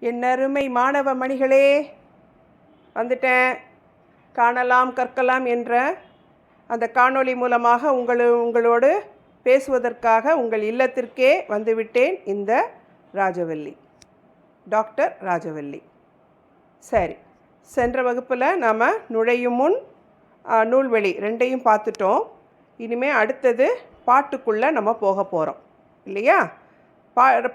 என் அருமை மாணவ மணிகளே, வந்துட்டேன். காணலாம் கற்கலாம் என்ற அந்த காணொளி மூலமாக உங்களோடு பேசுவதற்காக உங்கள் இல்லத்திற்கே வந்துவிட்டேன். இந்த ராஜவல்லி, டாக்டர் ராஜவல்லி. சரி, சென்ற வகுப்பில் நாம் நுழையும் முன் நூல்வெளி ரெண்டையும் பார்த்துட்டோம். இனிமேல் அடுத்தது பாட்டுக்குள்ளே நம்ம போக போகிறோம் இல்லையா?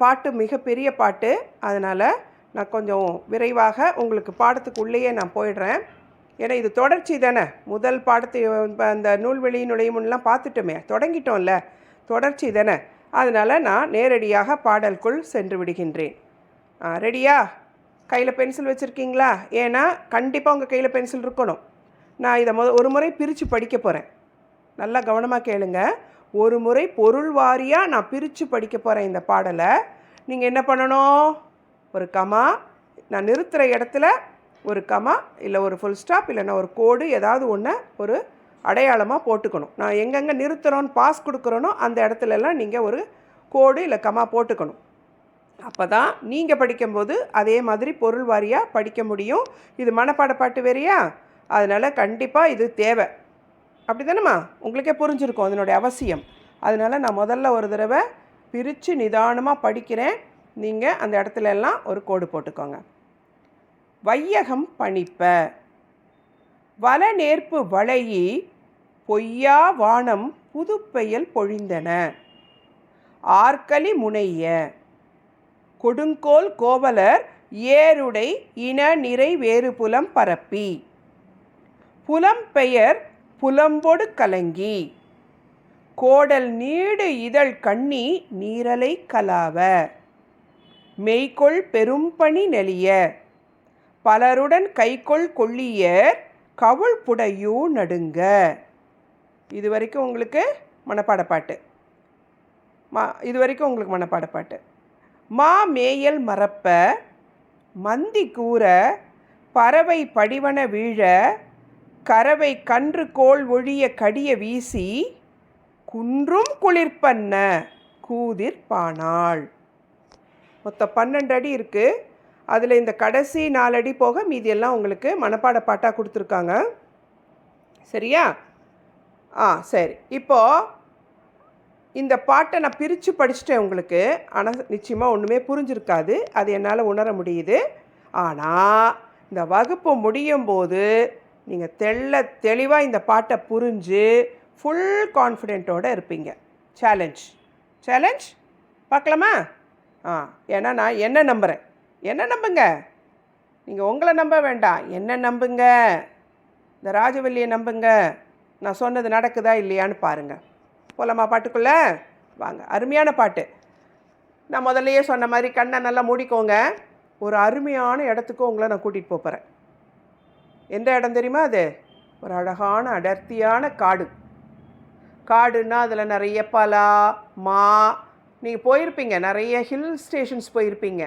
பாட்டு மிகப்பெரிய பாட்டு, அதனால் நான் கொஞ்சம் விரைவாக உங்களுக்கு பாடத்துக்குள்ளேயே நான் போயிடுறேன். ஏன்னா இது தொடர்ச்சி தானே. முதல் பாடத்தை அந்த நூல்வெளி நுழையும்லாம் பார்த்துட்டோமே, தொடங்கிட்டோம்ல, தொடர்ச்சி தானே. அதனால் நான் நேரடியாக பாடலுக்குள் சென்று விடுகின்றேன். ரெடியா? கையில் பென்சில் வச்சுருக்கீங்களா? ஏன்னா கண்டிப்பாக உங்கள் கையில் பென்சில் இருக்கணும். நான் இதை ஒரு முறை பிரித்து படிக்க போகிறேன். நல்லா கவனமாக கேளுங்க. ஒரு முறை பொருள் வாரியாக நான் பிரித்து படிக்க போகிறேன் இந்த பாடலை. நீங்கள் என்ன பண்ணணும்? ஒரு கமா, நான் நிறுத்துகிற இடத்துல ஒரு கமா இல்லை ஒரு ஃபுல் ஸ்டாப் இல்லைன்னா ஒரு கோடு ஏதாவது ஒன்று ஒரு அடையாளமாக போட்டுக்கணும். நான் எங்கெங்கே நிறுத்துகிறோன்னு பாஸ் கொடுக்குறோனோ அந்த இடத்துலலாம் நீங்கள் ஒரு கோடு இல்லை கமா போட்டுக்கணும். அப்போ தான் நீங்கள் படிக்கும்போது அதே மாதிரி பொருள் வாரியாக படிக்க முடியும். இது மனப்பாட பாட்டு வேறையா, அதனால் கண்டிப்பாக இது தேவை. அப்படி தானேம்மா? உங்களுக்கே புரிஞ்சிருக்கும் அதனுடைய அவசியம். அதனால் நான் முதல்ல ஒரு தடவை பிரித்து நிதானமாக படிக்கிறேன். நீங்கள் அந்த இடத்துல எல்லாம் ஒரு கோடு போட்டுக்கோங்க. வையகம் பணிப்ப வலநேர்ப்பு வளையி பொய்யா வானம் புதுப்பெயல் பொழிந்தன ஆர்கலி முனைய கொடுங்கோல் கோவலர் ஏருடை இன நிறை வேறு புலம் பரப்பி புலம்பெயர் புலம்பொடு கலங்கி கோடல் நீடு இதழ் கண்ணி நீரலை கலாவ மெய்கொள் பெரும்பணி நெளிய பலருடன் கைகொள் கொள்ளியர் கவுள் புடையூ நடுங்க. இது வரைக்கும் உங்களுக்கு மனப்பாட பாட்டு. மா மேயல் மறப்ப மந்தி கூற பறவை படிவன வீழ கறவை கன்று கோள் ஒழிய கடிய வீசி குன்றும் குளிர்பண்ண கூதிர்பானாள். மொத்தம் 12 அடி இருக்குது. அதில் இந்த கடைசி 4 அடி போக மீதியெல்லாம் உங்களுக்கு மனப்பாட பாட்டாக கொடுத்துருக்காங்க. சரியா? சரி. இப்போது இந்த பாட்டை நான் பிரித்து படிச்சுட்டேன் உங்களுக்கு. ஆனால் நிச்சயமாக ஒன்றுமே புரிஞ்சிருக்காது, அது என்னால் உணர முடியுது. ஆனால் இந்த வகுப்பு முடியும் போது நீங்கள் தெளிவாக இந்த பாட்டை புரிஞ்சு ஃபுல் கான்ஃபிடென்ட்டோடு இருப்பீங்க. சேலஞ்ச் பார்க்கலாமா? ஏன்னா நான் என்ன நம்புகிறேன். என்ன நம்புங்க, நீங்கள் உங்களை நம்ப வேண்டாம், என்ன நம்புங்க, இந்த ராஜவல்லியை நம்புங்க. நான் சொன்னது நடக்குதா இல்லையான்னு பாருங்கள். போலாமா பாட்டுக்குள்ளே? வாங்க. அருமையான பாட்டு. நான் முதல்லையே சொன்ன மாதிரி கண்ணை நல்லா மூடிக்கோங்க. ஒரு அருமையான இடத்துக்கு உங்களை நான் கூட்டிகிட்டு போகிறேன். எந்த இடம் தெரியுமா? அது ஒரு அழகான அடர்த்தியான காடுன்னா அதில் நிறைய பலா மா, நீங்கள் போயிருப்பீங்க, நிறைய ஹில் ஸ்டேஷன்ஸ் போயிருப்பீங்க.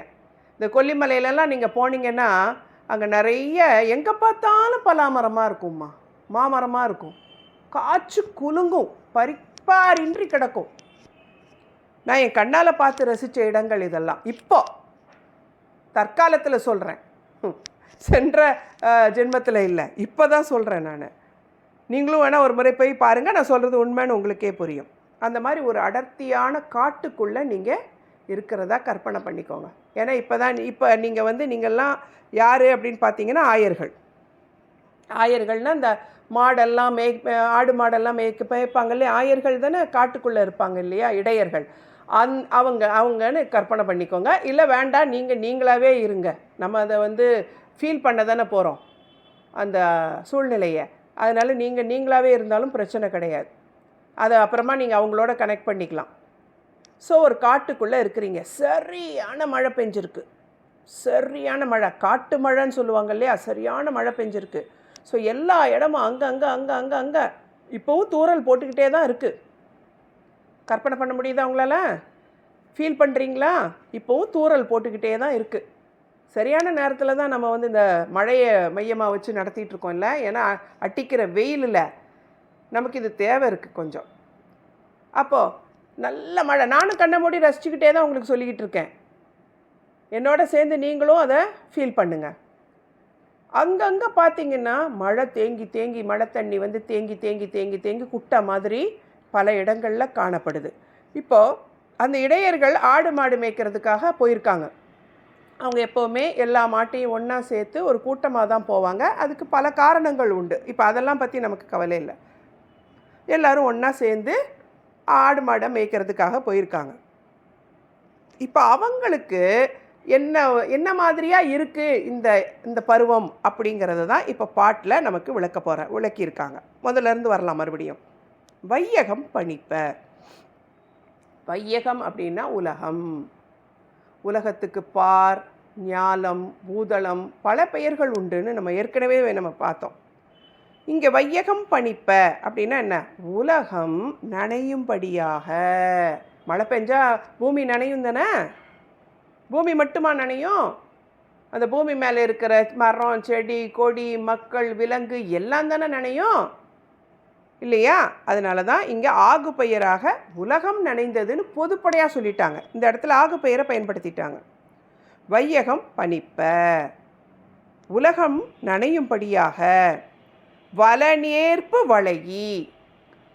இந்த கொல்லிமலையிலலாம் நீங்கள் போனீங்கன்னா அங்கே நிறைய எங்கே பார்த்தாலும் பலாமரமாக இருக்கும்மா, மாமரமாக இருக்கும், காய்ச்சி குலுங்கும், பறிப்பாரின்றி கிடக்கும். நான் என் கண்ணால் பார்த்து ரசித்த இடங்கள் இதெல்லாம். இப்போ தற்காலத்தில் சொல்கிறேன், சென்ற ஜென்மத்தில் இல்லை, இப்போ தான் சொல்கிறேன் நான். நீங்களும் வேணால் ஒரு முறை போய் பாருங்கள், நான் சொல்கிறது உண்மைன்னு உங்களுக்கே புரியும். அந்த மாதிரி ஒரு அடர்த்தியான காட்டுக்குள்ளே நீங்கள் இருக்கிறதா கற்பனை பண்ணிக்கோங்க. ஏன்னா இப்போ நீங்கள் நீங்கள்லாம் யார் அப்படின்னு பார்த்தீங்கன்னா ஆயர்கள்னால் இந்த மாடெல்லாம் ஆடு மாடெல்லாம் மேய்ப்பாங்க இல்லையா, ஆயர்கள் தானே காட்டுக்குள்ளே இருப்பாங்க இல்லையா, இடையர்கள். அவங்கன்னு கற்பனை பண்ணிக்கோங்க. இல்லை வேண்டாம், நீங்களாகவே இருங்க. நம்ம அதை ஃபீல் பண்ண தானே போகிறோம் அந்த சூழ்நிலையை. அதனால் நீங்களாகவே இருந்தாலும் பிரச்சனை கிடையாது. அதை அப்புறமா நீங்கள் அவங்களோட கனெக்ட் பண்ணிக்கலாம். ஸோ ஒரு காட்டுக்குள்ளே இருக்கிறீங்க, சரியான மழை பெஞ்சிருக்கு, சரியான மழை, காட்டு மழைன்னு சொல்லுவாங்க இல்லையா, சரியான மழை பெஞ்சிருக்கு. ஸோ எல்லா இடமும் அங்கே இப்போவும் தூறல் போட்டுக்கிட்டே தான் இருக்குது. கற்பனை பண்ண முடியுதா உங்களால்? ஃபீல் பண்ணுறீங்களா? இப்போவும் தூறல் போட்டுக்கிட்டே தான் இருக்குது. சரியான நேரத்தில் தான் நம்ம இந்த மழையை மையமாக வச்சு நடத்திட்டுருக்கோம் இல்லை? ஏன்னா அட்டிக்கிற வெயிலில் நமக்கு இது தேவை இருக்குது கொஞ்சம். அப்போது நல்ல மழை, நானும் கண்ணை மூடி ரசிச்சுக்கிட்டே தான் உங்களுக்கு சொல்லிக்கிட்டு இருக்கேன். என்னோட சேர்ந்து நீங்களும் அதை ஃபீல் பண்ணுங்கள். அங்கங்கே பார்த்தீங்கன்னா மழை தேங்கி தேங்கி மழை தண்ணி வந்து தேங்கி தேங்கி தேங்கி தேங்கி குட்டை மாதிரி பல இடங்களில் காணப்படுது. இப்போது அந்த இடையர்கள் ஆடு மாடு மேய்க்கிறதுக்காக போயிருக்காங்க. அவங்க எப்போவுமே எல்லா மாட்டையும் ஒன்றா சேர்த்து ஒரு கூட்டமாக தான் போவாங்க. அதுக்கு பல காரணங்கள் உண்டு. இப்போ அதெல்லாம் பற்றி நமக்கு கவலை இல்லை. எல்லோரும் ஒன்றா சேர்ந்து ஆடு மாடை மேய்க்கிறதுக்காக போயிருக்காங்க. இப்போ அவங்களுக்கு என்ன மாதிரியாக இருக்குது இந்த பருவம் அப்படிங்கிறது தான் இப்போ பாட்டில் நமக்கு விளக்கியிருக்காங்க. முதல்லேருந்து வரலாம் மறுபடியும். வையகம் பணிப்ப. வையகம் அப்படின்னா உலகம். உலகத்துக்கு பார், ஞாலம், பூதளம் பல பெயர்கள் உண்டுன்னு நம்ம ஏற்கனவே நம்ம பார்த்தோம். இங்கே வையகம் பணிப்ப அப்படின்னா என்ன? உலகம் நனையும்படியாக. மழை பெஞ்சா பூமி நனையும் தானே? பூமி மட்டுமா நனையும்? அந்த பூமி மேலே இருக்கிற மரம், செடி, கொடி, மக்கள், விலங்கு எல்லாம் தானே நனையும் இல்லையா? அதனால தான் இங்கே ஆகு பெயராக உலகம் நனைந்ததுன்னு பொதுப்படையாக சொல்லிட்டாங்க. இந்த இடத்துல ஆகு பெயரை பயன்படுத்திட்டாங்க. வையகம் பணிப்ப, உலகம் நனையும்படியாக. வலநேர்ப்பு வளையி.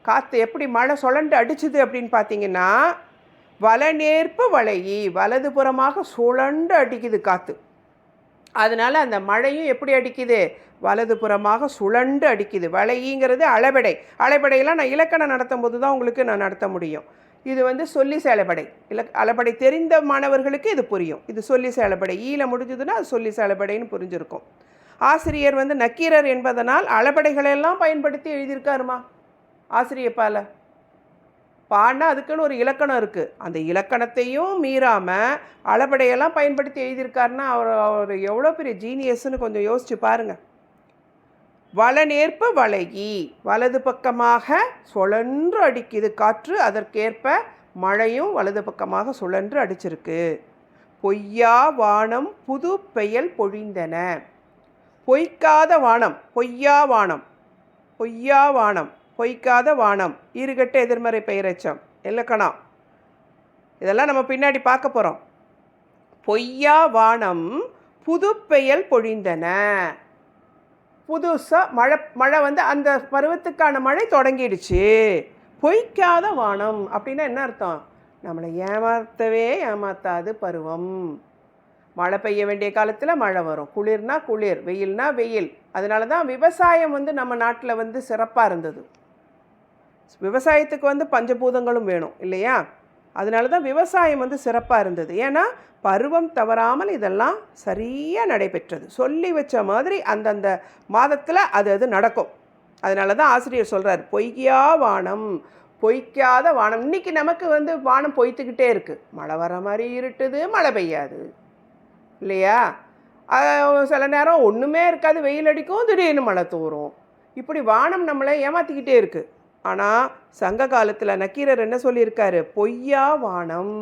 காற்று எப்படி மழை சுழண்டு அடிச்சுது அப்படின்னு பார்த்தீங்கன்னா, வலநேர்ப்பு வளையி, வலதுபுறமாக சுழண்டு அடிக்குது காற்று. அதனால் அந்த மழையும் எப்படி அடிக்குது? வலதுபுறமாக சுழண்டு அடிக்குது. வளையிங்கிறது அளபடை. அளபடையெல்லாம் நான் இலக்கணம் நடத்தும் போது தான் உங்களுக்கு நான் நடத்த முடியும். இது சொல்லி சேலபடை. அளபடை தெரிந்த மாணவர்களுக்கு இது புரியும். இது சொல்லி சேலபடை. ஈல முடிஞ்சதுன்னா அது சொல்லி சேலபடைன்னு புரிஞ்சிருக்கும். ஆசிரியர் நக்கீரர் என்பதனால் அளபடைகளெல்லாம் பயன்படுத்தி எழுதியிருக்காருமா ஆசிரியப்பால். பாடினா அதுக்குன்னு ஒரு இலக்கணம் இருக்குது. அந்த இலக்கணத்தையும் மீறாமல் அளபடையெல்லாம் பயன்படுத்தி எழுதியிருக்காருன்னா அவர் எவ்வளோ பெரிய ஜீனியஸ்ன்னு கொஞ்சம் யோசிச்சு பாருங்கள். வலநேர்ப்பு வளையி, வலது பக்கமாக சுழன்று அடிக்குது காற்று. அதற்கேற்ப மழையும் வலது பக்கமாக சுழன்று அடிச்சிருக்கு. பொய்யா வானம் புது பெயல் பொழிந்தன. பொய்க்காத வானம், பொய்யா வானம், பொய்யா வானம், பொய்க்காத வானம், ஈறுகட்ட எதிர்மறை பெயரெச்சம், இலக்கணம். இதெல்லாம் நம்ம பின்னாடி பார்க்க போகிறோம். பொய்யா வானம் புது பெயல் பொழிந்தன. புதுசாக மழை அந்த பருவத்துக்கான மழை தொடங்கிடுச்சு. பொய்க்காத வானம் அப்படின்னா என்ன அர்த்தம்? நம்மளை ஏமாத்தாது பருவம். மழை பெய்ய வேண்டிய காலத்தில் மழை வரும், குளிர்னா குளிர், வெயில்னா வெயில். அதனால தான் விவசாயம் நம்ம நாட்டில் சிறப்பாக இருந்தது. விவசாயத்துக்கு பஞ்சபூதங்களும் வேணும் இல்லையா? அதனால தான் விவசாயம் சிறப்பாக இருந்தது. ஏன்னா பருவம் தவறாமல் இதெல்லாம் சரியாக நடைபெற்றது. சொல்லி வச்ச மாதிரி அந்தந்த மாதத்தில் அது நடக்கும். அதனால தான் ஆசிரியர் சொல்கிறார், பொய்யா வானம், பொய்க்காத வானம். இன்றைக்கி நமக்கு வானம் பொய்த்துக்கிட்டே இருக்குது. மழை வர மாதிரி இருட்டுது, மழை பெய்யாது இல்லையா? சில நேரம் ஒன்றுமே இருக்காது, வெயில் அடிக்கும், திடீர்னு மழை தூரும். இப்படி வானம் நம்மளை ஏமாற்றிக்கிட்டே இருக்குது. ஆனால் சங்க காலத்தில் நக்கீரர் என்ன சொல்லியிருக்காரு? பொய்யா வானம்,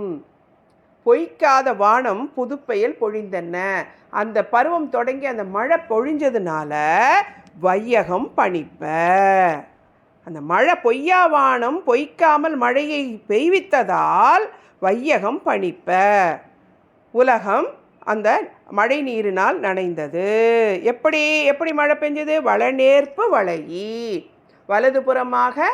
பொய்க்காத வானம் புதுப்பெயல் பொழிந்தன. அந்த பருவம் தொடங்கி அந்த மழை பொழிஞ்சதுனால வையகம் பணிப்ப. அந்த மழை பொய்யா வானம் பொய்க்காமல் மழையை பெய்வித்ததால் வையகம் பணிப்ப. உலகம் அந்த மழை நீரினால் நனைந்தது. எப்படி மழை பெஞ்சது? வலநேர்ப்பு வளையி, வலதுபுறமாக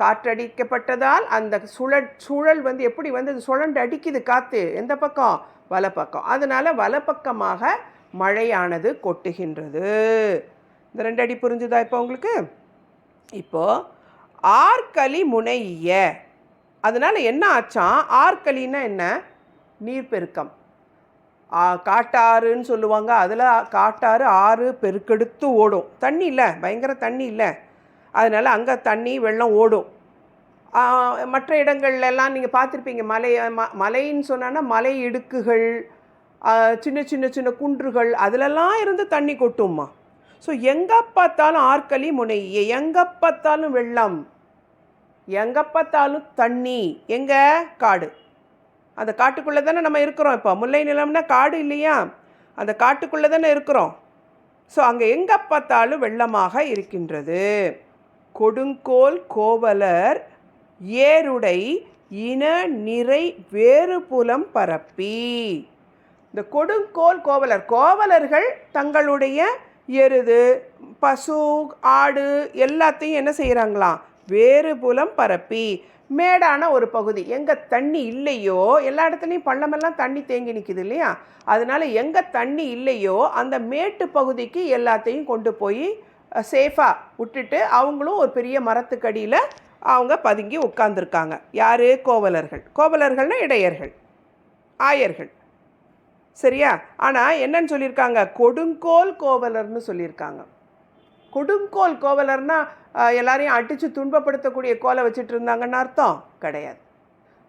காற்றடிக்கப்பட்டதால் அந்த சுழல் எப்படி சுழண்டு அடிக்குது காற்று. எந்த பக்கம்? வலப்பக்கம். அதனால் வலப்பக்கமாக மழையானது கொட்டுகின்றது. இந்த 2 அடி புரிஞ்சுதா இப்போ உங்களுக்கு? இப்போது ஆற்களி முனைய. அதனால் என்ன ஆச்சான்? ஆற்களின்னா என்ன? நீர்ப்பெருக்கம். காட்டாறுன்னு சொல்லுவாங்க. அதில் காட்டாறு ஆறு பெருக்கெடுத்து ஓடும். தண்ணி இல்லை, பயங்கர தண்ணி இல்லை. அதனால் அங்கே தண்ணி வெள்ளம் ஓடும். மற்ற இடங்கள்லாம் நீங்கள் பார்த்துருப்பீங்க. மலைன்னு சொன்னா மலை இடுக்குகள், சின்ன சின்ன சின்ன குன்றுகள், அதிலெல்லாம் இருந்து தண்ணி கொட்டும்மா. ஸோ எங்கே பார்த்தாலும் ஆற்களி முனைய, எங்கே பார்த்தாலும் வெள்ளம், எங்கே பார்த்தாலும் தண்ணி. எங்கே? காடு. அந்த காட்டுக்குள்ளே தானே நம்ம இருக்கிறோம். இப்போ முல்லை நிலம்னா காடு இல்லையா? அந்த காட்டுக்குள்ளே தானே இருக்கிறோம். ஸோ அங்கே எங்கே பார்த்தாலும் வெள்ளமாக இருக்கின்றது. கொடுங்கோல் கோவலர் ஏருடை இன நிறை வேறு புலம் பரப்பி. இந்த கொடுங்கோல் கோவலர், கோவலர்கள் தங்களுடைய எருது, பசு, ஆடு எல்லாத்தையும் என்ன செய்கிறாங்களாம், வேறு புலம் பரப்பி மேடான ஒரு பகுதி, எங்கே தண்ணி இல்லையோ, எல்லா இடத்துலையும் பள்ளமெல்லாம் தண்ணி தேங்கி நிற்கிது இல்லையா, அதனால் எங்கே தண்ணி இல்லையோ அந்த மேட்டு பகுதிக்கு எல்லாத்தையும் கொண்டு போய் சேஃபாக விட்டுட்டு அவங்களும் ஒரு பெரிய மரத்துக்கடியில் அவங்க பதுங்கி உட்கார்ந்துருக்காங்க. யார்? கோவலர்கள். கோவலர்கள்னால் இடையர்கள், ஆயர்கள். சரியா? ஆனால் என்னன்னு சொல்லியிருக்காங்க, கொடுங்கோல் கோவலர்னு சொல்லியிருக்காங்க. கொடுங்கோல் கோவலர்னால் எல்லாரையும் அடித்து துன்பப்படுத்தக்கூடிய கோலை வச்சுட்டு இருந்தாங்கன்னு அர்த்தம் கிடையாது.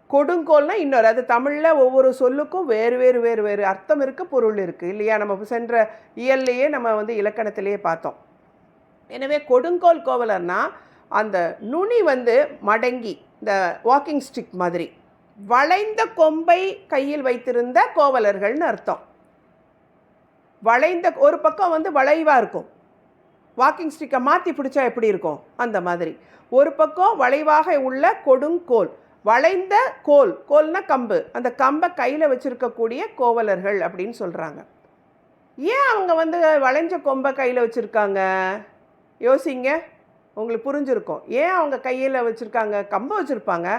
கொடுங்கோல்னால் இன்னொரு, அது தமிழில் ஒவ்வொரு சொல்லுக்கும் வேறு வேறு வேறு வேறு அர்த்தம் இருக்குது, பொருள் இருக்குது இல்லையா. நம்ம சென்ற இயல்லையே நம்ம இலக்கணத்திலேயே பார்த்தோம். எனவே கொடுங்கோல் கோவலர்னால் அந்த நுனி மடங்கி இந்த வாக்கிங் ஸ்டிக் மாதிரி வளைந்த கொம்பை கையில் வைத்திருந்த கோவலர்கள்னு அர்த்தம். வளைந்த ஒரு பக்கம் வளைவாக இருக்கும், வாக்கிங் ஸ்டிக்கை மாற்றி பிடிச்சா எப்படி இருக்கும் அந்த மாதிரி. ஒரு பக்கம் வளைவாக உள்ள கொடுங்கோல், வளைந்த கோல், கோல்னா கம்பு, அந்த கம்பை கையில் வச்சுருக்கக்கூடிய கோவலர்கள் அப்படின்னு சொல்கிறாங்க. ஏன் அவங்க வளைஞ்ச கொம்பை கையில் வச்சுருக்காங்க? யோசிங்க, உங்களுக்கு புரிஞ்சுருக்கும். ஏன் அவங்க கையில் வச்சுருக்காங்க, கம்பை வச்சுருப்பாங்க,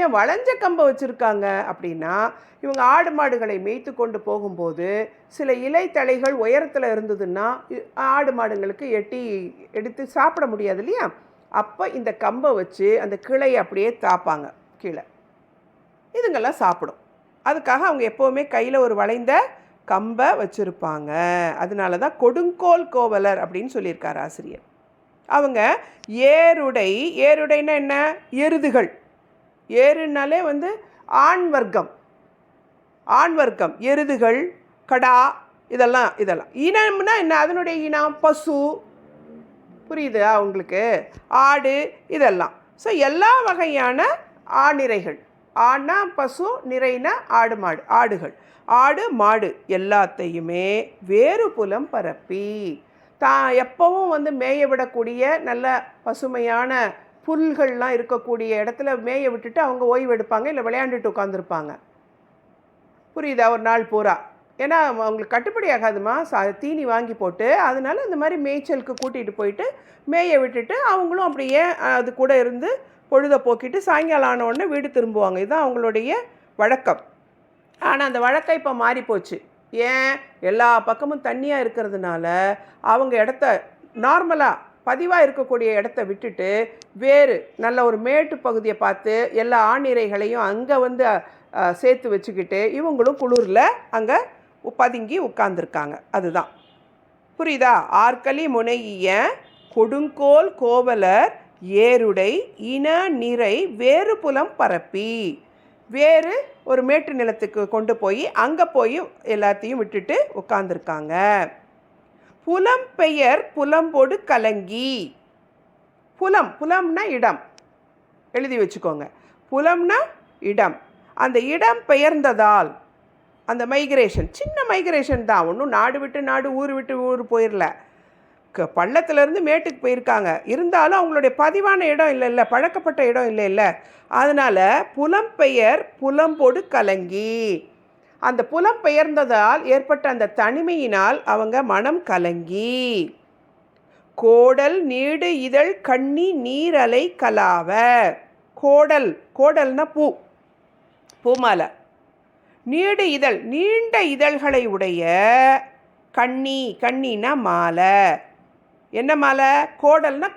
ஏன் வளைஞ்ச கம்பை வச்சுருக்காங்க அப்படின்னா, இவங்க ஆடு மாடுகளை மேய்த்து கொண்டு போகும்போது சில இலை தழைகள் உயரத்தில் இருந்ததுன்னா ஆடு மாடுங்களுக்கு எடுத்து சாப்பிட முடியாது இல்லையா, அப்போ இந்த கம்பை வச்சு அந்த கிளையை அப்படியே தாப்பாங்க கீழே, இதுங்கெல்லாம் சாப்பிடும். அதுக்காக அவங்க எப்போவுமே கையில் ஒரு வளைந்த கம்பை வச்சுருப்பாங்க. அதனால தான் கொடுங்கோல் கோவலர் அப்படின்னு சொல்லியிருக்கார் ஆசிரியர். அவங்க ஏருடை, ஏருடைன்னா என்ன, எருதுகள். ஏருனாலே ஆண் வர்க்கம், ஆண் வர்க்கம், எருதுகள், கடா, இதெல்லாம். இனம்னா என்ன, அதனுடைய இனம் பசு, புரியுது அவங்களுக்கு, ஆடு, இதெல்லாம். ஸோ எல்லா வகையான ஆணிரைகள், ஆனா பசு, நிறைனா ஆடு மாடு, ஆடு மாடு எல்லாத்தையுமே வேறு புலம் பரப்பி எப்பவும் மேய விடக்கூடிய நல்ல பசுமையான புல்கள்லாம் இருக்கக்கூடிய இடத்துல மேய விட்டுட்டு அவங்க ஓய்வு எடுப்பாங்க, இல்லை விளையாண்டுட்டு உட்காந்துருப்பாங்க. புரியுதா? ஒரு நாள் பூரா. ஏன்னா அவங்களுக்கு கட்டுப்படி ஆகாதுமா தீனி வாங்கி போட்டு, அதனால இந்த மாதிரி மேய்ச்சலுக்கு கூட்டிகிட்டு போயிட்டு மேய விட்டுட்டு அவங்களும் அப்படியே அது கூட இருந்து பொழுதை போக்கிட்டு சாயங்காலம் ஆன உடனே வீடு திரும்புவாங்க. இதுதான் அவங்களுடைய வழக்கம். ஆனால் அந்த வழக்கம் இப்போ மாறிப்போச்சு. ஏன்? எல்லா பக்கமும் தண்ணியாக இருக்கிறதுனால அவங்க இடத்த நார்மலாக பதிவாக இருக்கக்கூடிய இடத்த விட்டுட்டு வேறு நல்ல ஒரு மேட்டு பகுதியை பார்த்து எல்லா ஆணிரைகளையும் அங்கே சேர்த்து வச்சுக்கிட்டு இவங்களும் குளிரில் அங்கே பதுங்கி உட்கார்ந்துருக்காங்க. அதுதான் புரியுதா? ஆற்களி முனைய கொடுங்கோல் கோவலர் ஏருடை இன நிறை வேறு புலம் பரப்பி, வேறு ஒரு மேட்டு நிலத்துக்கு கொண்டு போய் அங்கே போய் எல்லாத்தையும் விட்டுட்டு உட்கார்ந்துருக்காங்க. புலம் பெயர் புலம்போடு கலங்கி. புலம்னா இடம், எழுதி வச்சுக்கோங்க. புலம்னா இடம். அந்த இடம் பெயர்ந்ததால் அந்த மைக்ரேஷன், சின்ன மைக்ரேஷன் தான், ஒன்றும் நாடு விட்டு நாடு, ஊர் விட்டு ஊர் போயிடல. பள்ளத்துலேருந்து மேட்டுக்கு போயிருக்காங்க, இருந்தாலும் அவங்களுடைய பதிவான இடம் இல்லை, பழக்கப்பட்ட இடம் இல்லை. அதனால் புலம்பெயர் புலம்போடு கலங்கி, அந்த புலம் பெயர்ந்ததால் ஏற்பட்ட அந்த தனிமையினால் அவங்க மனம் கலங்கி, கோடல் நீடு இதழ் கண்ணி நீரலை கலாவ. கோடல்னா பூமாலை, நீடு இதழ் நீண்ட இதழ்களை உடைய, கண்ணினா மாலை. என்ன மாலை? கோடல்னா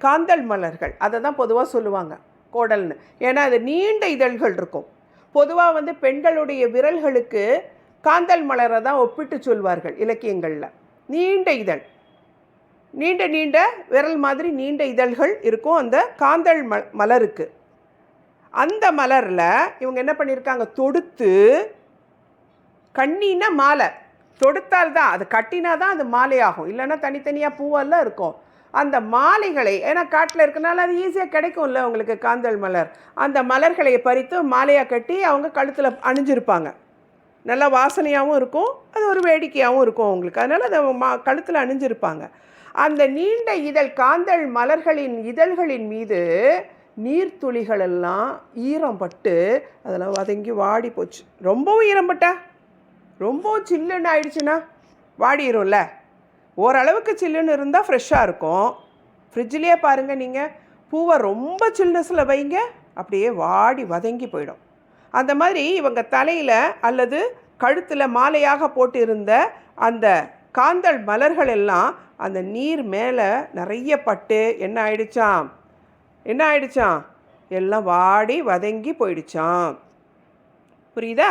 காந்தல் மலர்கள், அதை தான் பொதுவாக சொல்லுவாங்க கோடல்னு. ஏன்னா அது நீண்ட இதழ்கள் இருக்கும். பொதுவாக பெண்களுடைய விரல்களுக்கு காந்தல் மலரை தான் ஒப்பிட்டு சொல்வார்கள் இலக்கியங்களில். நீண்ட இதழ், நீண்ட விரல் மாதிரி நீண்ட இதழ்கள் இருக்கும் அந்த காந்தல் மலருக்கு. அந்த மலரில் இவங்க என்ன பண்ணியிருக்காங்க, தொடுத்து, கண்ணினா மாலை, தொடுத்தால் தான் அது, கட்டினா தான் அது மாலையாகும், இல்லைன்னா தனித்தனியாக பூவெல்லாம் இருக்கும். அந்த மாலைகளை, ஏன்னா காட்டில் இருக்கனால அது ஈஸியாக கிடைக்கும்ல உங்களுக்கு காந்தல் மலர், அந்த மலர்களை பறித்து மாலையாக கட்டி அவங்க கழுத்தில் அணிஞ்சிருப்பாங்க. நல்லா வாசனையாகவும் இருக்கும், அது ஒரு வேடிக்கையாகவும் இருக்கும் அவங்களுக்கு. அதனால் அதை கழுத்தில் அணிஞ்சிருப்பாங்க. அந்த நீண்ட இதழ் காந்தல் மலர்களின் இதழ்களின் மீது நீர்த்துளிகளெல்லாம் ஈரம் பட்டு அதெல்லாம் வதங்கி வாடி போச்சு. ரொம்பவும் ஈரம் பட்டா ரொம்ப சில்லுன்னு ஆயிடுச்சுன்னா வாடிடும்ல. ஓரளவுக்கு சில்லுன்னு இருந்தால் ஃப்ரெஷ்ஷாக இருக்கும். ஃப்ரிட்ஜ்லேயே பாருங்கள், நீங்கள் பூவை ரொம்ப சில்னஸில் வைங்க, அப்படியே வாடி வதங்கி போயிடும். அந்த மாதிரி இவங்க தலையில் அல்லது கழுத்தில் மாலையாக போட்டு இருந்த அந்த காந்தல் மலர்கள் எல்லாம் அந்த நீர் மேலே நிறைய பட்டு என்ன ஆயிடுச்சாம், எல்லாம் வாடி வதங்கி போயிடுச்சாம். புரியுதா?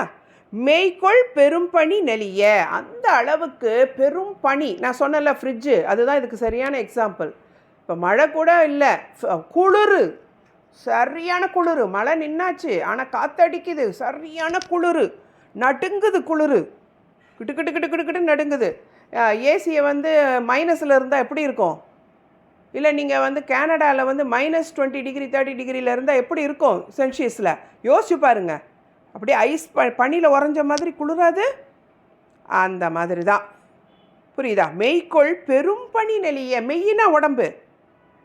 மெய்கொள் பெரும்பனி நெளிய, அந்த அளவுக்கு பெரும் பனி. நான் சொன்னல ஃப்ரிட்ஜு, அதுதான் இதுக்கு சரியான எக்ஸாம்பிள். இப்போ மழை கூட இல்லை, குளிர், சரியான குளிர். மழை நின்னாச்சு, ஆனால் காற்றடிக்குது, சரியான குளிர், நடுங்குது குளிர், கிட்டு கிட்டு கிட்டு கிட்டு கிட்டு நடுங்குது. ஏசியை வந்து மைனஸில் இருந்தால் எப்படி இருக்கும்? இல்லை நீங்கள் வந்து கேனடாவில் வந்து -20 டிகிரி 30 டிகிரியில் இருந்தால் எப்படி இருக்கும் செல்சியஸில்? யோசிச்சு பாருங்கள். அப்படியே ஐஸ் பனியில் உறைஞ்ச மாதிரி குளிராது? அந்த மாதிரி தான். புரியுதா? மெய்கொள் பெரும் பனி நெளிய. மெய்யினா உடம்பு.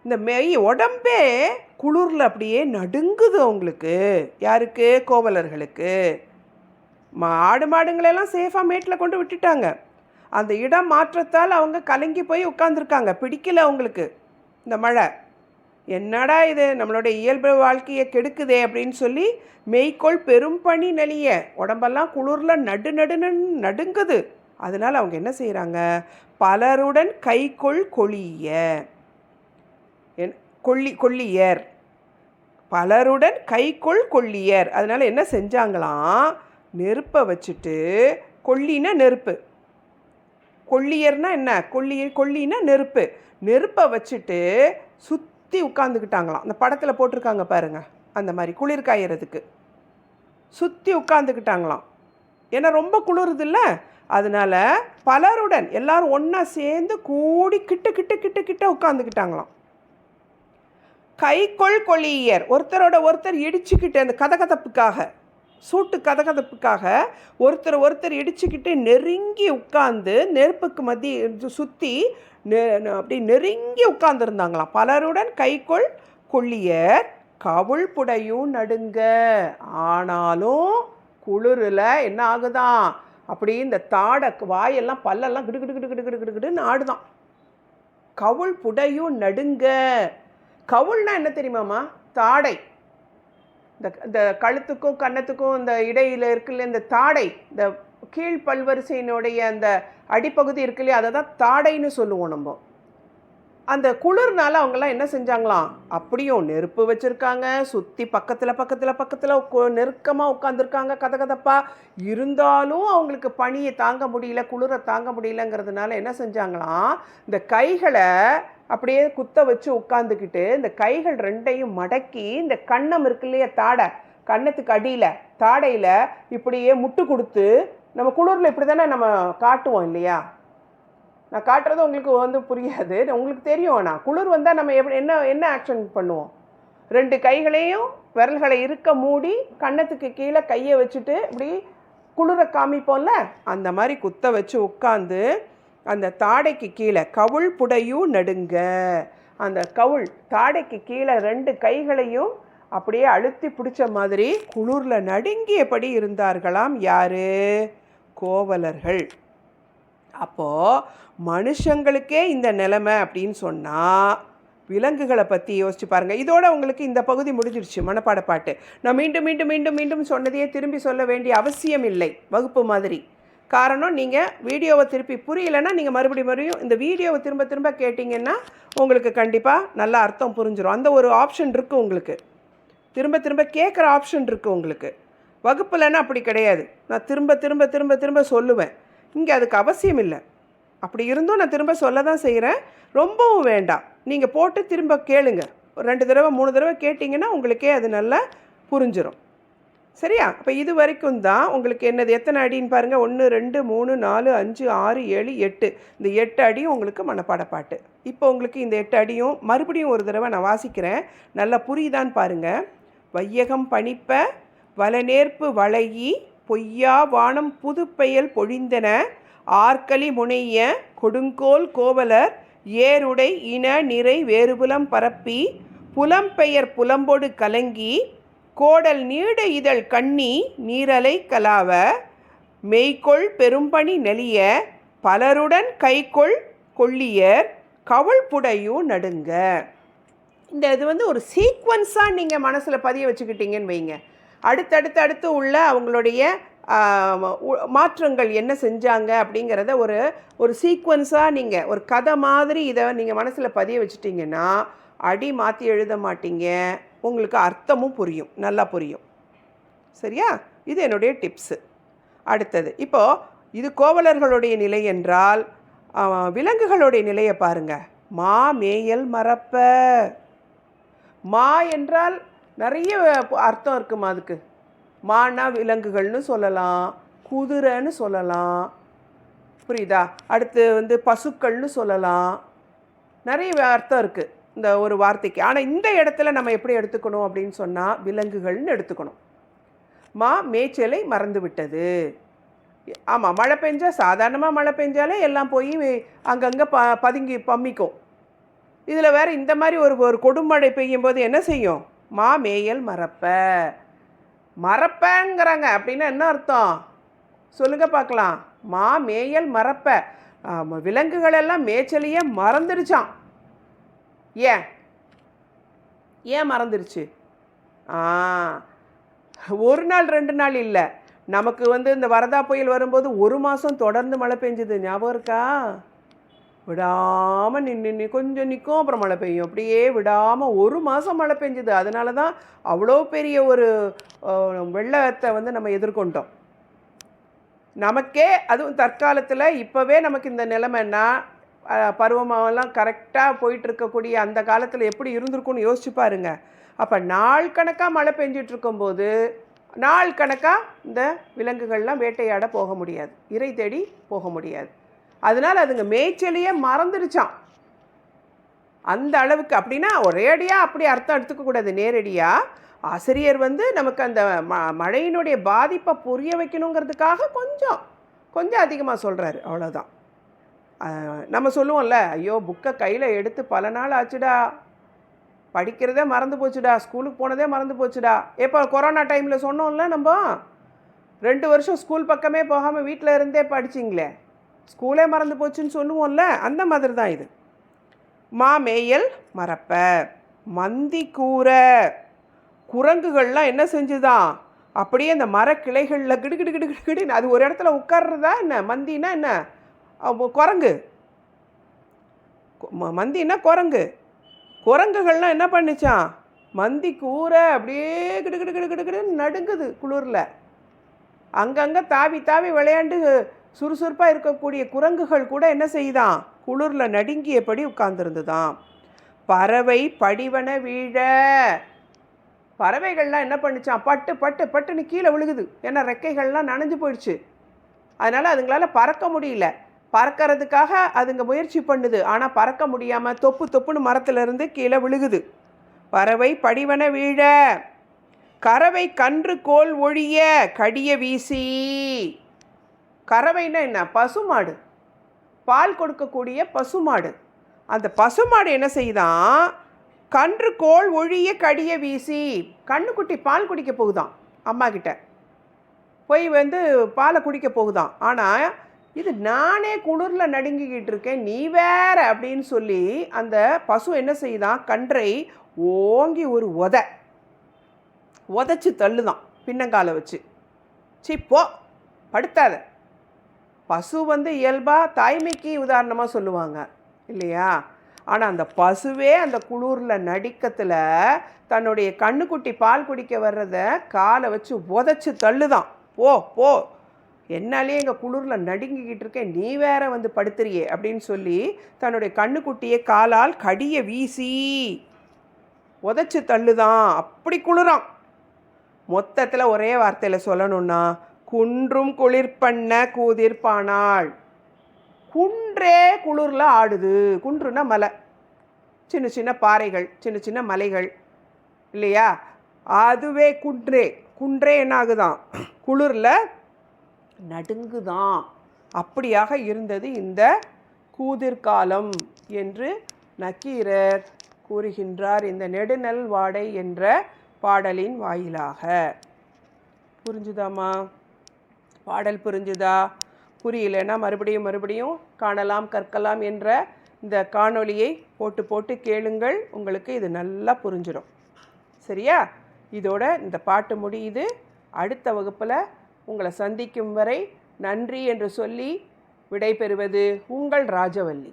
இந்த மெய் உடம்பே குளிரில் அப்படியே நடுங்குது அவங்களுக்கு. யாருக்கு? கோவலர்களுக்கு. ஆடு மாடுங்களெல்லாம் சேஃபாக மேட்டில் கொண்டு விட்டுட்டாங்க. அந்த இடம் மாற்றத்தால் அவங்க கலங்கி போய் உட்காந்துருக்காங்க. பிடிக்கல அவங்களுக்கு இந்த மழை. என்னடா இது, நம்மளோட இயல்பு வாழ்க்கையை கெடுக்குதே அப்படின்னு சொல்லி மெய்கொள் பெரும் பனி நெளிய, உடம்பெல்லாம் குளிரில் நடுங்குது. அதனால் அவங்க என்ன செய்கிறாங்க? பலருடன் கைகொள் கொள்ளியர், பலருடன் கைகொள் கொள்ளியர். அதனால் என்ன செஞ்சாங்களாம்? நெருப்பை வச்சுட்டு, கொள்ளினா நெருப்பு, கொள்ளியர்னா என்ன? கொள்ளினா நெருப்பு. நெருப்பை வச்சுட்டு சுற்றி உட்காந்துக்கிட்டாங்களாம். அந்த படத்தில் போட்டிருக்காங்க பாருங்கள், அந்த மாதிரி குளிர் காயறதுக்கு சுற்றி உட்காந்துக்கிட்டாங்களாம். ஏன்னா ரொம்ப குளிருது இல்லை, அதனால் பலருடன் எல்லாரும் ஒன்றா சேர்ந்து கூடி கிட்ட கிட்ட கிட்ட கிட்ட உட்காந்துக்கிட்டாங்களாம். கைகொள் கொள்ளியர், ஒருத்தரோட ஒருத்தர் இடிச்சுக்கிட்டு, அந்த கதகதப்புக்காக, சூட்டு கதகதப்புக்காக ஒருத்தர் இடிச்சுக்கிட்டு நெருங்கி உட்கார்ந்து நெருப்புக்கு மத்திய சுற்றி அப்படி நெருங்கி உட்கார்ந்துருந்தாங்களாம். பலருடன் கைகொள் கொள்ளியர் கவுள் புடையும் நடுங்க. ஆனாலும் குளிரில் என்ன ஆகுதான், அப்படி இந்த தாடை வாயெல்லாம் பல்லெல்லாம் கிடு கிடு கிடு கிடு கிடு கிடு கிடுன்னு ஆடுதான். கவுள் புடையும் நடுங்க. கவுள்னா என்ன தெரியுமாம்மா? தாடை. இந்த கழுத்துக்கும் கன்னத்துக்கும் இந்த இடையில் இருக்குல்ல, இந்த தாடை, இந்த கீழ் பல்வரிசையினுடைய அந்த அடிப்பகுதி இருக்கு இல்லையா, அதை தான் தாடைன்னு சொல்லுவோம் நம்ம. அந்த குளிர்னால அவங்கெல்லாம் என்ன செஞ்சாங்களாம்? அப்படியும் நெருப்பு வச்சுருக்காங்க, சுற்றி பக்கத்தில் நெருக்கமாக உட்காந்துருக்காங்க கதகதப்பாக. இருந்தாலும் அவங்களுக்கு பனியை தாங்க முடியல, குளிரை தாங்க முடியலங்கிறதுனால என்ன செஞ்சாங்களாம்? இந்த கைகளை அப்படியே குத்த வச்சு உட்காந்துக்கிட்டு இந்த கைகள் ரெண்டையும் மடக்கி, இந்த கன்னம் இருக்கு இல்லையா, தாடை, கன்னத்துக்கு அடியில் தாடையில் இப்படியே முட்டு கொடுத்து, நம்ம குளிரில் இப்படி தானே நம்ம காட்டுவோம் இல்லையா? நான் காட்டுறது உங்களுக்கு வந்து புரியாது, உங்களுக்கு தெரியும். ஆனால் குளிர் வந்தால் நம்ம என்ன ஆக்ஷன் பண்ணுவோம்? ரெண்டு கைகளையும் விரல்களை இருக்க மூடி கன்னத்துக்கு கீழே கையை வச்சுட்டு இப்படி குளிரை காமிப்போம்ல, அந்த மாதிரி குத்த வச்சு உட்காந்து அந்த தாடைக்கு கீழே கவுள் புடையும் நடுங்க. அந்த கவுள் தாடைக்கு கீழே ரெண்டு கைகளையும் அப்படியே அழுத்தி பிடிச்ச மாதிரி குளிரில் நடுங்கியபடி இருந்தார்களாம். யாரு? கோவலர்கள். அப்போது மனுஷங்களுக்கே இந்த நிலைமை அப்படின்னு சொன்னால் விலங்குகளை பற்றி யோசிச்சு பாருங்கள். இதோட உங்களுக்கு இந்த பகுதி முடிஞ்சிடுச்சு, மனப்பாட பாட்டு. நான் மீண்டும் மீண்டும் மீண்டும் மீண்டும் சொன்னதையே திரும்பி சொல்ல வேண்டிய அவசியம் இல்லை, வகுப்பு மாதிரி. காரணம், நீங்கள் வீடியோவை திருப்பி புரியலைன்னா நீங்கள் மறுபடியும் இந்த வீடியோவை திரும்ப திரும்ப கேட்டிங்கன்னா உங்களுக்கு கண்டிப்பாக நல்ல அர்த்தம் புரிஞ்சிடும். அந்த ஒரு ஆப்ஷன் இருக்குது உங்களுக்கு, திரும்ப திரும்ப கேட்குற ஆப்ஷன் இருக்குது உங்களுக்கு. வகுப்புலன்னா அப்படி கிடையாது, நான் திரும்ப திரும்ப திரும்ப திரும்ப சொல்லுவேன். இங்கே அதுக்கு அவசியம் இல்லை. அப்படி இருந்தும் நான் திரும்ப சொல்ல தான் செய்கிறேன். ரொம்பவும் வேண்டாம், நீங்கள் போட்டு திரும்ப கேளுங்க. 2 தடவை 3 தடவை கேட்டிங்கன்னா உங்களுக்கே அது நல்லா புரிஞ்சிடும். சரியா? அப்போ இது வரைக்கும் தான் உங்களுக்கு என்னது, எத்தனை அடின்னு பாருங்கள். 1 2 3 4 5 6 7 8. இந்த 8 அடியும் உங்களுக்கு மனப்பாட பாட்டு. இப்போ உங்களுக்கு இந்த 8 அடியும் மறுபடியும் ஒரு தடவை நான் வாசிக்கிறேன், நல்லா புரியுதான்னு பாருங்கள். வையகம் பணிப்ப வலநேர்ப்பு வளையி பொய்யா வானம் புதுப்பெயல் பொழிந்தன ஆற்களி முனைய கொடுங்கோல் கோவலர் ஏருடை இன நிறை வேறுபுலம் பரப்பி புலம்பெயர் புலம்பொடு கலங்கி கோடல் நீட இதழ் கண்ணி நீரலை கலாவ மெய்கொள் பெரும்பணி நெளிய பலருடன் கைகொள் கொள்ளியர் கவல்புடையூ நடுங்க. இது வந்து ஒரு சீக்வன்ஸாக நீங்கள் மனசில் பதிய வச்சுக்கிட்டீங்கன்னு வைங்க. அடுத்தடுத்து உள்ள அவங்களுடைய மாற்றங்கள் என்ன செஞ்சாங்க அப்படிங்கிறத ஒரு சீக்வன்ஸாக நீங்கள் ஒரு கதை மாதிரி இதை நீங்கள் மனசில் பதிய வச்சுட்டிங்கன்னா அடி மாற்றி எழுத மாட்டீங்க, உங்களுக்கு அர்த்தமும் புரியும், நல்லா புரியும். சரியா? இது என்னுடைய டிப்ஸு. அடுத்தது, இப்போது இது கோவலர்களுடைய நிலை என்றால் விலங்குகளுடைய நிலையை பாருங்கள். மா மேயல் மறப்ப. மா என்றால் நிறைய அர்த்தம் இருக்குமா அதுக்கு. மானா விலங்குகள்னு சொல்லலாம், குதிரைன்னு சொல்லலாம், புரியுதா? அடுத்து வந்து பசுக்கள்னு சொல்லலாம், நிறைய அர்த்தம் இருக்குது இந்த ஒரு வார்த்தைக்கு. ஆனால் இந்த இடத்துல நம்ம எப்படி எடுத்துக்கணும் அப்படின்னு சொன்னால் விலங்குகள்னு எடுத்துக்கணும். மா மேய்ச்சலை மறந்து விட்டது. ஆமாம், மழை பெஞ்சால் சாதாரணமாக மழை பெஞ்சாலே எல்லாம் போய் அங்கங்கே பதுங்கி பம்மிக்கும். இதில் வேறு இந்த மாதிரி ஒரு கொடுமழை பெய்யும்போது என்ன செய்யும்? மா மேயல் மறப்ப. மறப்பங்கிறாங்க அப்படின்னா என்ன அர்த்தம் சொல்லுங்க பார்க்கலாம். மா மேயல் மறப்ப. விலங்குகளெல்லாம் மேய்ச்சலையே மறந்துடுச்சான். ஏன் மறந்துடுச்சு? ஒரு நாள் 2 நாள் இல்லை, நமக்கு வந்து இந்த வரதா புயல் வரும்போது 1 மாதம் தொடர்ந்து மழை பெஞ்சுது, ஞாபகம் இருக்கா? விடாமல் நின்று கொஞ்சம் நிற்கும், அப்புறம் மழை பெய்யும், அப்படியே விடாமல் 1 மாதம் மழை பெஞ்சுது. அதனால தான் அவ்வளோ பெரிய ஒரு வெள்ளத்தை வந்து நம்ம எதிர்கொண்டோம். நமக்கே அதுவும் தற்காலத்தில் இப்போவே நமக்கு இந்த நிலைமைன்னா பருவமெல்லாம் கரெக்டாக போயிட்டுருக்கக்கூடிய அந்த காலத்தில் எப்படி இருந்திருக்குன்னு யோசிச்சு பாருங்க. அப்போ நாள் கணக்காக மழை பெஞ்சிட்ருக்கும்போது நாள் கணக்காக இந்த விலங்குகள்லாம் வேட்டையாட போக முடியாது, இறை தேடி போக முடியாது. அதனால் அதுங்க மேய்ச்சலையே மறந்துடுச்சான் அந்த அளவுக்கு. அப்படின்னா ஒரேடியாக அப்படி அர்த்தம் எடுத்துக்கக்கூடாது. நேரடியாக ஆசிரியர் வந்து நமக்கு அந்த மழையினுடைய பாதிப்பை புரிய வைக்கணுங்கிறதுக்காக கொஞ்சம் அதிகமாக சொல்கிறாரு, அவ்வளோதான். நம்ம சொல்லுவோம்ல, ஐயோ புக்கை கையில் எடுத்து பல நாள் ஆச்சுடா, படிக்கிறதே மறந்து போச்சுடா, ஸ்கூலுக்கு போனதே மறந்து போச்சுடா. எப்போ கொரோனா டைமில் சொன்னோம்ல, நம்ம 2 வருஷம் ஸ்கூல் பக்கமே போகாமல் வீட்டில் இருந்தே படிச்சிங்களே, ஸ்கூலே மறந்து போச்சுன்னு சொல்லுவோம்ல, அந்த மாதிரி தான் இது. மா மேயல் மறப்ப. மந்தி கூரை. குரங்குகள்லாம் என்ன செஞ்சுதான் அப்படியே அந்த மரக்கிளைகளில் கிடுகிடுன்னு அது ஒரு இடத்துல உட்கார்றதா என்ன? மந்தினா என்ன? குரங்கு. மந்தினா குரங்கு. குரங்குகள்லாம் என்ன பண்ணிச்சான்? மந்தி கூரை அப்படியே கிடுகிடுன்னு நடுங்குது குளிரில். அங்கங்கே தாவி விளையாண்டு சுறுசுறுப்பாக இருக்கக்கூடிய குரங்குகள் கூட என்ன செய்யுதான்? குளிரில் நடுங்கியபடி உட்கார்ந்துருந்துதான். பறவை படிவன வீழ. பறவைகள்லாம் என்ன பண்ணிச்சான்? பட்டுன்னு கீழே விழுகுது. ஏன்னா ரெக்கைகள்லாம் நனைஞ்சு போயிடுச்சு. அதனால் அதுங்களால் பறக்க முடியல. பறக்கிறதுக்காக அதுங்க முயற்சி பண்ணுது, ஆனால் பறக்க முடியாமல் தொப்புன்னு மரத்துலேருந்து கீழே விழுகுது. பறவை படிவன வீழ. கறவை கன்று கோல் ஒழிய கடிய வீசி. கறவைன்னா என்ன? பசுமாடு, பால் கொடுக்கக்கூடிய பசுமாடு. அந்த பசுமாடு என்ன செய்யுதான்? கன்று கோல் ஒழிய கடிய வீசி. கண்ணுக்குட்டி பால் குடிக்க போகுதான், அம்மா கிட்ட போய் வந்து பாலை குடிக்க போகுதான். ஆனால் இது நானே குளிரில் நடுங்கிக்கிட்டு இருக்கேன், நீ வேற அப்படின்னு சொல்லி அந்த பசு என்ன செய்யுதான்? கன்றை ஓங்கி ஒரு உதச்சி தள்ளுதான் பின்னங்காலை வச்சு. போ படுத்தாத. பசு வந்து இயல்பாக தாய்மைக்கு உதாரணமாக சொல்லுவாங்க இல்லையா? ஆனால் அந்த பசுவே அந்த குளிரில் நடிக்கத்தில் தன்னுடைய கண்ணுக்குட்டி பால் குடிக்க வர்றத காலை வச்சு உதச்சி தள்ளுதான். போ என்னாலே எங்கள் குளிரில் நடுங்கிக்கிட்டு இருக்கேன், நீ வேற வந்து படுத்துறியே அப்படின்னு சொல்லி தன்னுடைய கண்ணுக்குட்டியை காலால் கடிய வீசி உதச்சி தள்ளுதான். அப்படி குளிரான். மொத்தத்தில் ஒரே வார்த்தையில் சொல்லணுன்னா, குன்றும் குளிர்பண்ண கூதிர்பானாள். குன்றே குளிரில் ஆடுது. குன்றுனா மலை, சின்ன பாறைகள், சின்ன மலைகள் இல்லையா? அதுவே குன்றே என்ன ஆகுதான்? குளிரில் நடுங்குதான். அப்படியாக இருந்தது இந்த கூதிர்காலம் என்று நக்கீரர் கூறுகின்றார் இந்த நெடுநல் வாடை என்ற பாடலின் வாயிலாக. புரிஞ்சுதாமா? பாடல் புரிஞ்சுதா? புரியலைன்னா மறுபடியும் காணலாம் கற்கலாம் என்ற இந்த காணொளியை போட்டு போட்டு கேளுங்கள். உங்களுக்கு இது நல்லா புரிஞ்சிடும். சரியா? இதோட இந்த பாட்டு முடியுது. அடுத்த வகுப்பில் உங்களை சந்திக்கும் வரை நன்றி என்று சொல்லி விடைபெறுவது உங்கள் ராஜவல்லி.